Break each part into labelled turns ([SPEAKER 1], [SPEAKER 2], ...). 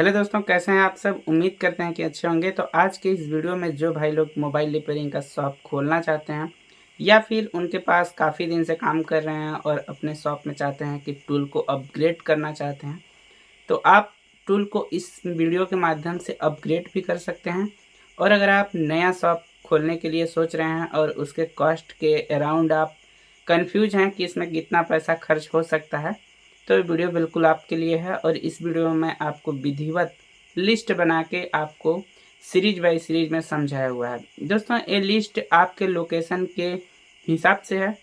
[SPEAKER 1] Hello दोस्तों, कैसे हैं आप सब। उम्मीद करते हैं कि अच्छे होंगे। तो आज के इस वीडियो में जो भाई लोग मोबाइल रिपेयरिंग का शॉप खोलना चाहते हैं या फिर उनके पास काफ़ी दिन से काम कर रहे हैं और अपने शॉप में चाहते हैं कि टूल को अपग्रेड करना चाहते हैं, तो आप टूल को इस वीडियो के माध्यम से अपग्रेड भी कर सकते हैं। और अगर आप नया शॉप खोलने के लिए सोच रहे हैं और उसके कॉस्ट के अराउंड आप कंफ्यूज हैं कि इसमें कितना पैसा खर्च हो सकता है, तो ये वीडियो बिल्कुल आपके लिए है। और इस वीडियो में मैं आपको विधिवत लिस्ट बना के आपको सीरीज बाय सीरीज में समझाया हुआ है। दोस्तों, ये लिस्ट आपके लोकेशन के हिसाब से है।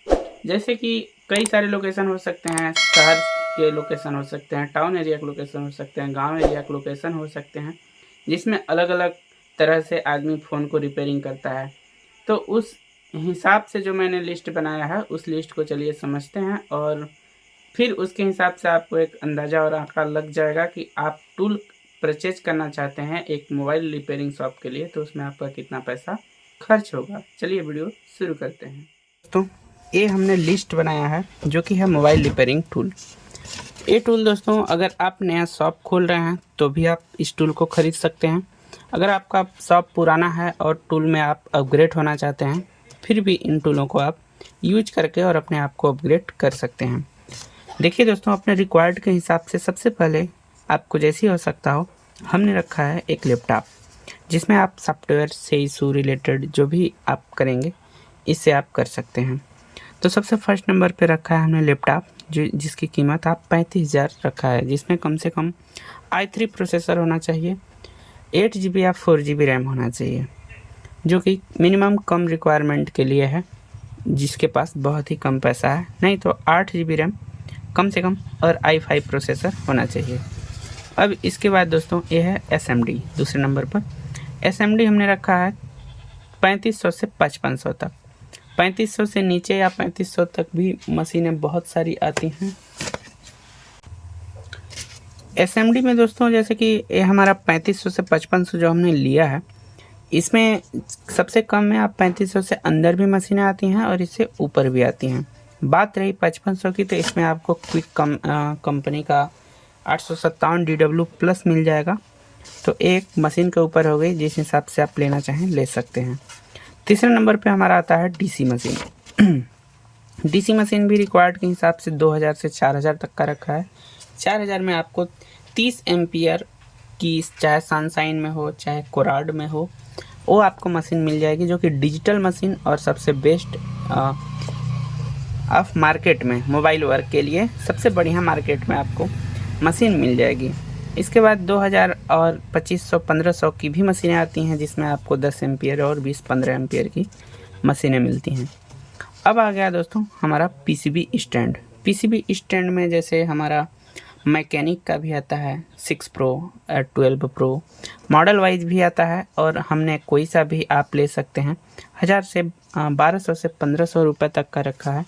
[SPEAKER 1] जैसे कि कई सारे लोकेशन हो सकते हैं, शहर के लोकेशन हो सकते हैं, टाउन एरिया के लोकेशन हो सकते हैं, गांव एरिया के लोकेशन हो सकते हैं, जिसमें अलग अलग तरह से आदमी फ़ोन को रिपेयरिंग करता है। तो उस हिसाब से जो मैंने लिस्ट बनाया है, उस लिस्ट को चलिए समझते हैं और फिर उसके हिसाब से आपको एक अंदाज़ा और आंकड़ा लग जाएगा कि आप टूल परचेज करना चाहते हैं एक मोबाइल रिपेयरिंग शॉप के लिए, तो उसमें आपका कितना पैसा खर्च होगा। चलिए वीडियो शुरू करते हैं। दोस्तों, ये हमने लिस्ट बनाया है जो कि है मोबाइल रिपेयरिंग टूल। ये टूल दोस्तों, अगर आप नया शॉप खोल रहे हैं तो भी आप इस टूल को ख़रीद सकते हैं। अगर आपका शॉप पुराना है और टूल में आप अपग्रेड होना चाहते हैं, फिर भी इन टूलों को आप यूज करके और अपने आप को अपग्रेड कर सकते हैं। देखिए दोस्तों, अपने रिक्वायर्ड के हिसाब से सबसे पहले आपको जैसी हो सकता हो, हमने रखा है एक लैपटॉप जिसमें आप सॉफ्टवेयर से इशू रिलेटेड जो भी आप करेंगे इससे आप कर सकते हैं। तो सबसे फर्स्ट नंबर पे रखा है हमने लैपटॉप जिसकी कीमत आप 35,000 रखा है, जिसमें कम से कम i3 प्रोसेसर होना चाहिए, 8 GB या 4 GB रैम होना चाहिए, जो कि मिनिमम कम रिक्वायरमेंट के लिए है जिसके पास बहुत ही कम पैसा है। नहीं तो 8 GB रैम कम से कम और i5 प्रोसेसर होना चाहिए। अब इसके बाद दोस्तों ये है SMD। दूसरे नंबर पर SMD हमने रखा है 3500 से 5500 तक। 3500 से नीचे या 3500 तक भी मशीनें बहुत सारी आती हैं। SMD में दोस्तों, जैसे कि ये हमारा 3500 से 5500 जो हमने लिया है, इसमें सबसे कम में आप 3500 से अंदर भी मशीनें आती हैं और इससे ऊपर भी आती हैं। बात रही 5500 की, तो इसमें आपको क्विक कंपनी का 857 DW प्लस मिल जाएगा। तो एक मशीन के ऊपर हो गई, जिस हिसाब से आप लेना चाहें ले सकते हैं। तीसरे नंबर पे हमारा आता है DC मशीन। DC मशीन भी रिक्वायर्ड के हिसाब से 2000 से 4000 तक का रखा है। 4000 में आपको 30 एम्पियर की, चाहे सनशाइन में हो चाहे कोराड में हो, वो आपको मशीन मिल जाएगी, जो कि डिजिटल मशीन और सबसे बेस्ट ऑफ मार्केट में मोबाइल वर्क के लिए सबसे बढ़िया मार्केट में आपको मशीन मिल जाएगी। इसके बाद 2000 और 2500 1500 की भी मशीनें आती हैं, जिसमें आपको 10 एम्पियर और 20-15 एम्पियर की मशीनें मिलती हैं। अब आ गया दोस्तों हमारा PCB स्टैंड। PCB स्टैंड में जैसे हमारा मैकेनिक का भी आता है, 6 प्रो 12 प्रो मॉडल वाइज भी आता है, और हमने कोई सा भी आप ले सकते हैं। 1000 से 1200 से 1500 रुपये तक का रखा है,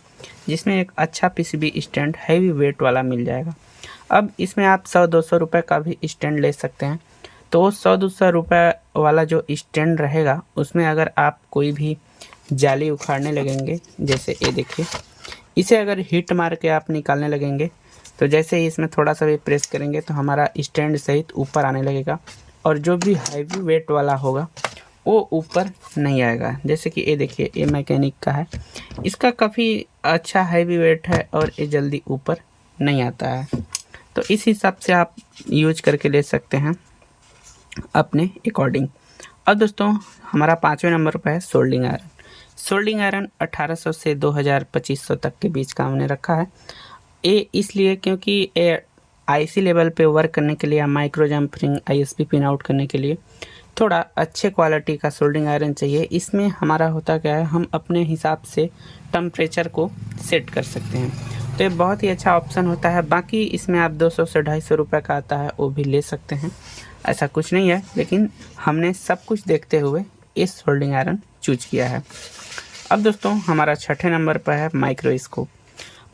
[SPEAKER 1] जिसमें एक अच्छा PCB स्टैंड हैवी वेट वाला मिल जाएगा। अब इसमें आप 100-200 रुपये का भी स्टैंड ले सकते हैं। तो 100-200 रुपये वाला जो स्टैंड रहेगा, उसमें अगर आप कोई भी जाली उखाड़ने लगेंगे, जैसे ये देखिए, इसे अगर हिट मार के आप निकालने लगेंगे, तो जैसे ही इसमें थोड़ा सा भी प्रेस करेंगे तो हमारा स्टैंड सहित ऊपर आने लगेगा, और जो भी हैवी वेट वाला होगा वो ऊपर नहीं आएगा। जैसे कि ये देखिए, ये मैकेनिक का है, इसका काफ़ी अच्छा हैवी वेट है और ये जल्दी ऊपर नहीं आता है। तो इस हिसाब से आप यूज करके ले सकते हैं अपने अकॉर्डिंग। अब दोस्तों हमारा 5वें नंबर पर है सोल्डिंग आयरन। सोल्डिंग आयरन 1800 से 2000-2500 तक के बीच का हमने रखा है। ये इसलिए क्योंकि ये IC लेवल पे वर्क करने के लिए, माइक्रो जम्परिंग ISP पिन आउट करने के लिए थोड़ा अच्छे क्वालिटी का सोल्डिंग आयरन चाहिए। इसमें हमारा होता क्या है, हम अपने हिसाब से टेम्परेचर को सेट कर सकते हैं, तो ये बहुत ही अच्छा ऑप्शन होता है। बाकी इसमें आप 200 से 250 रुपये का आता है, वो भी ले सकते हैं, ऐसा कुछ नहीं है, लेकिन हमने सब कुछ देखते हुए इस सोल्डिंग आयरन चूज किया है। अब दोस्तों हमारा 6ठे नंबर पर है माइक्रोस्कोप।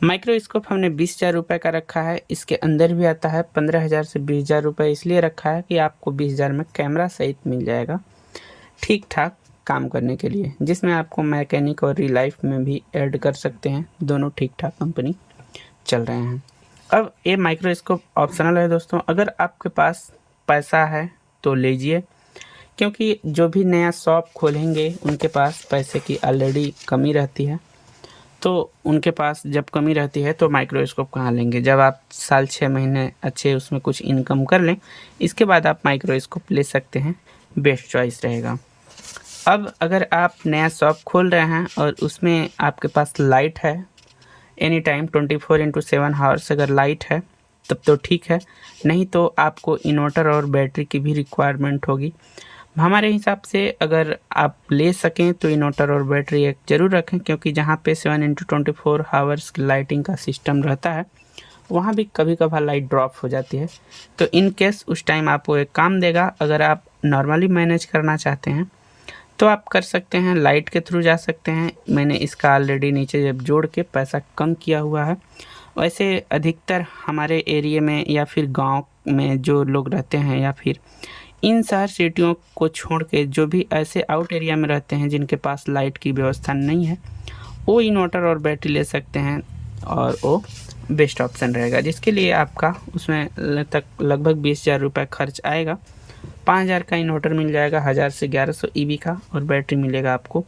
[SPEAKER 1] माइक्रोस्कोप हमने 20,000 रुपये का रखा है। इसके अंदर भी आता है 15,000 से 20,000 रुपये, इसलिए रखा है कि आपको 20,000 में कैमरा सहित मिल जाएगा ठीक ठाक काम करने के लिए, जिसमें आपको मैकेनिक और रियल लाइफ में भी ऐड कर सकते हैं, दोनों ठीक ठाक कंपनी चल रहे हैं। अब ये माइक्रोस्कोप ऑप्शनल है दोस्तों। अगर आपके पास पैसा है तो लीजिए, क्योंकि जो भी नया शॉप खोलेंगे उनके पास पैसे की ऑलरेडी कमी रहती है। तो उनके पास जब कमी रहती है तो माइक्रोस्कोप कहाँ लेंगे, जब आप साल 6 महीने अच्छे उसमें कुछ इनकम कर लें, इसके बाद आप माइक्रोस्कोप ले सकते हैं, बेस्ट चॉइस रहेगा। अब अगर आप नया शॉप खोल रहे हैं और उसमें आपके पास लाइट है एनी टाइम 24/7 हावर्स, अगर लाइट है तब तो ठीक है, नहीं तो आपको इन्वर्टर और बैटरी की भी रिक्वायरमेंट होगी। हमारे हिसाब से अगर आप ले सकें तो इन्वर्टर और बैटरी एक ज़रूर रखें, क्योंकि जहाँ पे 7/24 हावर्स लाइटिंग का सिस्टम रहता है वहाँ भी कभी कभार लाइट ड्रॉप हो जाती है। तो इन केस उस टाइम आपको एक काम देगा। अगर आप नॉर्मली मैनेज करना चाहते हैं तो आप कर सकते हैं, लाइट के थ्रू जा सकते हैं। मैंने इसका ऑलरेडी नीचे जब जोड़ के पैसा कम किया हुआ है। वैसे अधिकतर हमारे एरिया में या फिर गांव में जो लोग रहते हैं या फिर इन शहर सिटियों को छोड़ के जो भी ऐसे आउट एरिया में रहते हैं जिनके पास लाइट की व्यवस्था नहीं है, वो इन्वर्टर और बैटरी ले सकते हैं और वो बेस्ट ऑप्शन रहेगा, जिसके लिए आपका उसमें तक लगभग 20,000 रुपये खर्च आएगा। 5,000 का इन्वर्टर मिल जाएगा, 1000 से 1100 ईवी का, और बैटरी मिलेगा आपको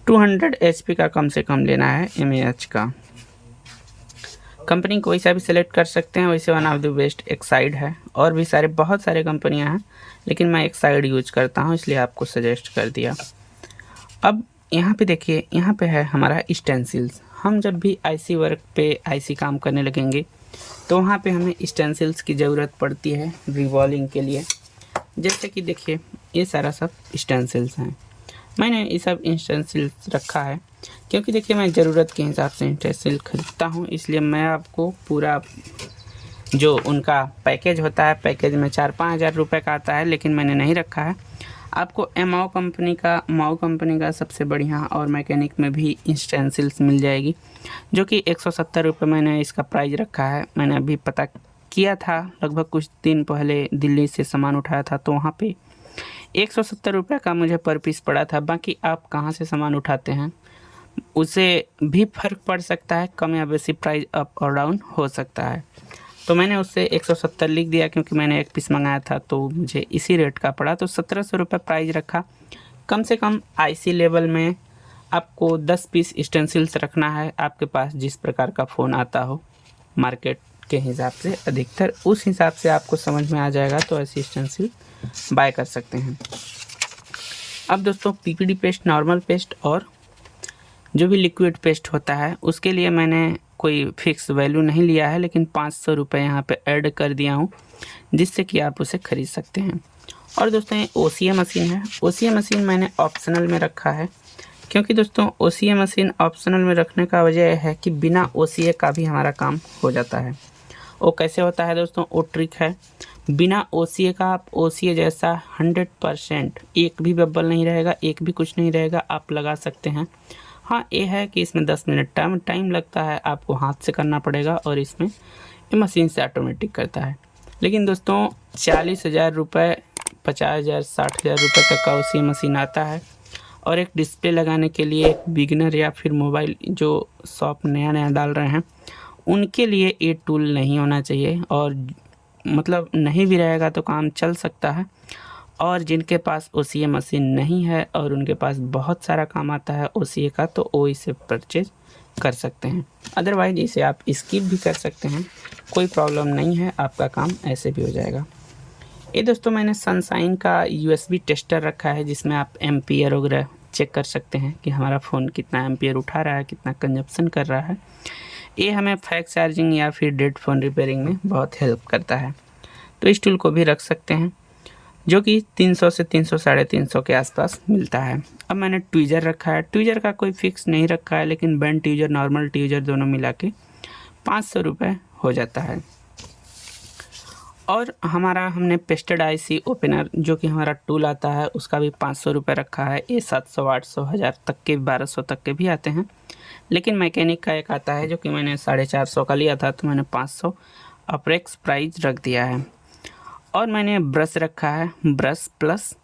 [SPEAKER 1] 200 एचपी का कम से कम लेना है, एमएएच का। कंपनी कोई सा भी सिलेक्ट कर सकते हैं, वैसे one of the best Exide है, और भी बहुत सारे कंपनियां हैं, लेकिन मैं एक्साइड यूज करता हूं इसलिए आपको सजेस्ट कर दिया। अब यहाँ पे देखिए, यहाँ पे है हमारा स्टेंसिल्स। हम जब भी आईसी वर्क पे आईसी काम करने लगेंगे तो वहाँ पे हमें स्टेंसिल्स की ज़रूरत पड़ती है रिवॉल्विंग के लिए। जैसे कि देखिए ये सारा सब स्टेंसिल्स हैं, मैंने ये सब स्टेंसिल्स रखा है क्योंकि देखिए मैं ज़रूरत के हिसाब से स्टेंसिल खरीदता हूँ, इसलिए मैं आपको पूरा जो उनका पैकेज होता है, पैकेज में 4-5 हज़ार रुपये का आता है, लेकिन मैंने नहीं रखा है। आपको माओ कंपनी का सबसे बढ़िया और मैकेनिक में भी स्टेंसिल्स मिल जाएगी, जो कि 170 रुपये मैंने इसका प्राइस रखा है। मैंने अभी पता किया था, लगभग कुछ दिन पहले दिल्ली से सामान उठाया था तो वहाँ पे 170 रुपये का मुझे पर पीस पड़ा था। बाकी आप कहाँ से सामान उठाते हैं उसे भी फ़र्क पड़ सकता है, कम या बेसी प्राइस अप और डाउन हो सकता है। तो मैंने उससे 170 लिख दिया क्योंकि मैंने एक पीस मंगाया था तो मुझे इसी रेट का पड़ा, तो 1700 रुपये प्राइस रखा। कम से कम आईसी लेवल में आपको 10 पीस स्टेंसिल्स रखना है, आपके पास जिस प्रकार का फ़ोन आता हो मार्केट के हिसाब से, अधिकतर उस हिसाब से आपको समझ में आ जाएगा तो ऐसी स्टेंसिल बाय कर सकते हैं। अब दोस्तों पीपीडी पेस्ट, नॉर्मल पेस्ट और जो भी लिक्विड पेस्ट होता है उसके लिए मैंने कोई फिक्स वैल्यू नहीं लिया है, लेकिन 500 रुपये यहाँ पे ऐड कर दिया हूँ जिससे कि आप उसे ख़रीद सकते हैं। और दोस्तों ये ओसीए मशीन है, ओसीए मशीन मैंने ऑप्शनल में रखा है क्योंकि दोस्तों ओसीए मशीन ऑप्शनल में रखने का वजह है कि बिना ओसीए का भी हमारा काम हो जाता है। वो कैसे होता है दोस्तों, वो ट्रिक है, बिना ओसीए का आप ओसीए जैसा 100% एक भी बबल नहीं रहेगा, एक भी कुछ नहीं रहेगा, आप लगा सकते हैं। हाँ ये है कि इसमें 10 मिनट टाइम लगता है, आपको हाथ से करना पड़ेगा, और इसमें ये मशीन से ऑटोमेटिक करता है। लेकिन दोस्तों 40,000 रुपये, 50,000, 60,000 रुपये तक का ओसीए मशीन आता है, और एक डिस्प्ले लगाने के लिए एक बिगिनर या फिर मोबाइल जो शॉप नया डाल रहे हैं उनके लिए ये टूल नहीं होना चाहिए, और मतलब नहीं भी रहेगा तो काम चल सकता है। और जिनके पास ओसीए मशीन नहीं है और उनके पास बहुत सारा काम आता है ओसीए का, तो वो इसे परचेज कर सकते हैं। अदरवाइज इसे आप स्किप भी कर सकते हैं, कोई प्रॉब्लम नहीं है, आपका काम ऐसे भी हो जाएगा। ये दोस्तों मैंने सनशाइन का यूएसबी टेस्टर रखा है जिसमें आप एम्पियर वगैरह चेक कर सकते हैं कि हमारा फ़ोन कितना एम्पियर उठा रहा है, कितना कंजप्शन कर रहा है। ये हमें फास्ट चार्जिंग या फिर डेड फ़ोन रिपेयरिंग में बहुत हेल्प करता है, तो इस टूल को भी रख सकते हैं, जो कि 300 से 300 साढ़े 300 के आसपास मिलता है। अब मैंने ट्वीज़र रखा है, ट्वीज़र का कोई फिक्स नहीं रखा है, लेकिन बेंड ट्वीज़र, नॉर्मल ट्वीज़र दोनों मिला के 500 रुपये हो जाता है। और हमने पेस्टेड आईसी ओपनर जो कि हमारा टूल आता है उसका भी 500 रुपये रखा है। ये 700, 800, 1000 तक के, 1200 तक के भी आते हैं, लेकिन मैकेनिक का एक आता है जो कि मैंने 450 का लिया था, तो मैंने 500 अप्रेक्स प्राइस रख दिया है। और मैंने ब्रश रखा है, ब्रश प्लस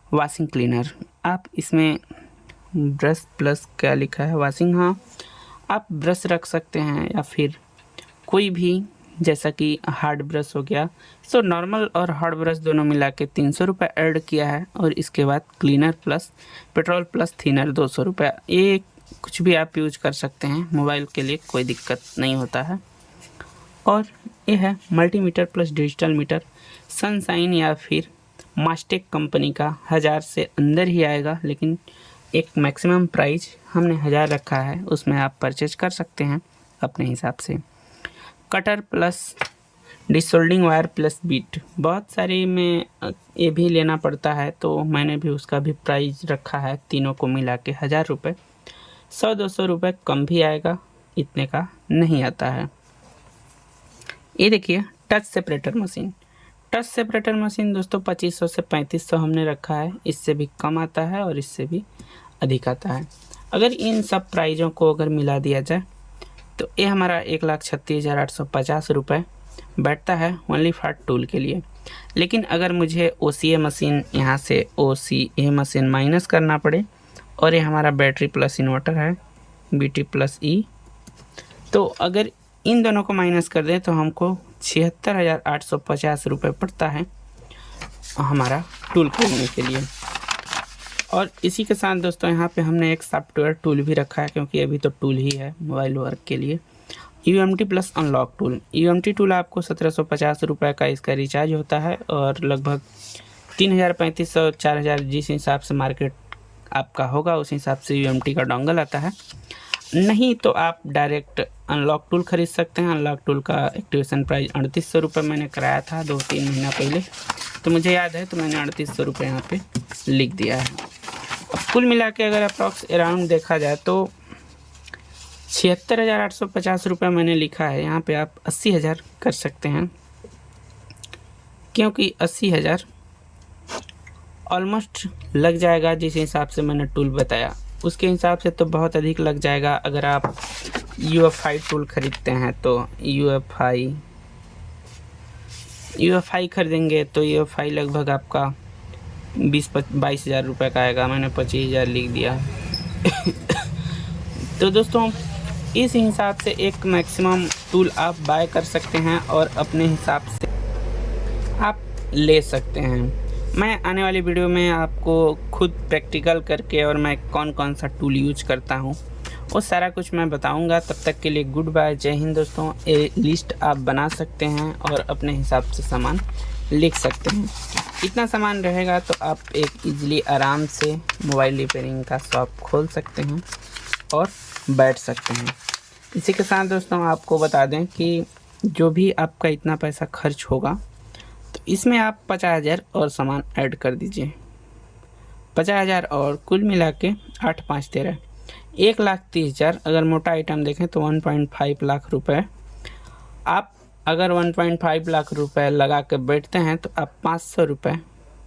[SPEAKER 1] वॉशिंग क्लीनर। आप इसमें ब्रश प्लस क्या लिखा है, वॉशिंग, हाँ आप ब्रश रख सकते हैं या फिर कोई भी जैसा कि हार्ड ब्रश हो गया। सो नॉर्मल और हार्ड ब्रश दोनों मिला के 300 रुपये ऐड किया है। और इसके बाद cleaner plus petrol plus thinner 200 रुपये। ये कुछ भी आप यूज कर सकते हैं, मोबाइल के लिए कोई दिक्कत नहीं होता है। और ये है multimeter plus digital meter, sunshine या फिर मास्टेक कंपनी का। 1000 से अंदर ही आएगा, लेकिन एक मैक्सिमम प्राइस हमने 1000 रखा है, उसमें आप परचेज कर सकते हैं अपने हिसाब से। Cutter plus desoldering wire plus bit, बहुत सारी में ये भी लेना पड़ता है, तो मैंने भी उसका भी प्राइस रखा है। तीनों को मिला के 1000 रुपये। 100-200 रुपये कम भी आएगा, इतने का नहीं आता है। ये देखिए touch separator machine. Touch separator machine दोस्तों 2500 से 3500 हमने रखा है। इससे भी कम आता है और इससे भी अधिक आता है। अगर इन सब प्राइज़ों को अगर मिला दिया जाए तो ये हमारा 1,36,850 रुपये बैठता है ओनली फॉर टूल के लिए। लेकिन अगर मुझे OCA मशीन यहाँ से OCA मशीन माइनस करना पड़े, और ये हमारा बैटरी प्लस इन्वर्टर है BT प्लस E, तो अगर इन दोनों को माइनस कर दें तो हमको 76,850 रुपये पड़ता है हमारा टूल खरीदने के लिए। और इसी के साथ दोस्तों यहाँ पे हमने एक सॉफ्टवेयर टूल भी रखा है, क्योंकि अभी तो टूल ही है मोबाइल वर्क के लिए। UMT plus unlock tool. UMT tool आपको 1750 रुपये का इसका रिचार्ज होता है, और लगभग 3000, 3500, 4000 जिस हिसाब से मार्केट आपका होगा उस हिसाब से UMT का डोंगल आता है। नहीं तो आप डायरेक्ट अनलॉक टूल खरीद सकते हैं। अनलॉक टूल का एक्टिवेशन प्राइस 3800 रुपये मैंने कराया था 2-3 महीना पहले, तो मुझे याद है, तो मैंने 3800 रुपये यहाँ पे लिख दिया है। अब कुल मिला के अगर अप्रॉक्स अराउंड देखा जाए तो 76,850 रुपये मैंने लिखा है। यहाँ पे आप 80,000 कर सकते हैं, क्योंकि 80,000 ऑलमोस्ट लग जाएगा। जिस हिसाब से मैंने टूल बताया उसके हिसाब से तो बहुत अधिक लग जाएगा। अगर आप UFI टूल खरीदते हैं तो UFI खरीदेंगे तो UFI लगभग आपका 20-22 हज़ार रुपये का आएगा। मैंने 25,000 लिख दिया। तो दोस्तों इस हिसाब से एक मैक्सिमम टूल आप बाय कर सकते हैं और अपने हिसाब से आप ले सकते हैं। मैं आने वाली वीडियो में आपको खुद प्रैक्टिकल करके और मैं कौन कौन सा टूल यूज करता हूँ वो सारा कुछ मैं बताऊँगा। तब तक के लिए गुड बाय, जय हिंद दोस्तों। ये लिस्ट आप बना सकते हैं और अपने हिसाब से सामान लिख सकते हैं। इतना सामान रहेगा तो आप एक इजीली आराम से मोबाइल रिपेयरिंग का शॉप खोल सकते हैं और बैठ सकते हैं। इसी के साथ दोस्तों आपको बता दें कि जो भी आपका इतना पैसा खर्च होगा तो इसमें आप 50,000 और सामान ऐड कर दीजिए। 50,000 और कुल मिला के 8-5-13 1,30,000। अगर मोटा आइटम देखें तो 1.5 लाख रुपए। आप अगर 1.5 लाख रुपए लगा के बैठते हैं तो आप 500 रुपये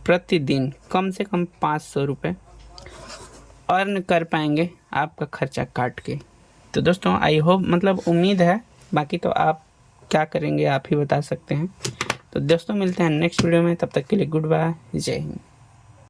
[SPEAKER 1] प्रतिदिन, कम से कम 500 रुपये अर्न कर पाएंगे आपका खर्चा काट के। तो दोस्तों आई होप, मतलब उम्मीद है, बाकी तो आप क्या करेंगे आप ही बता सकते हैं। तो दोस्तों मिलते हैं नेक्स्ट वीडियो में, तब तक के लिए गुड बाय, जय हिंद।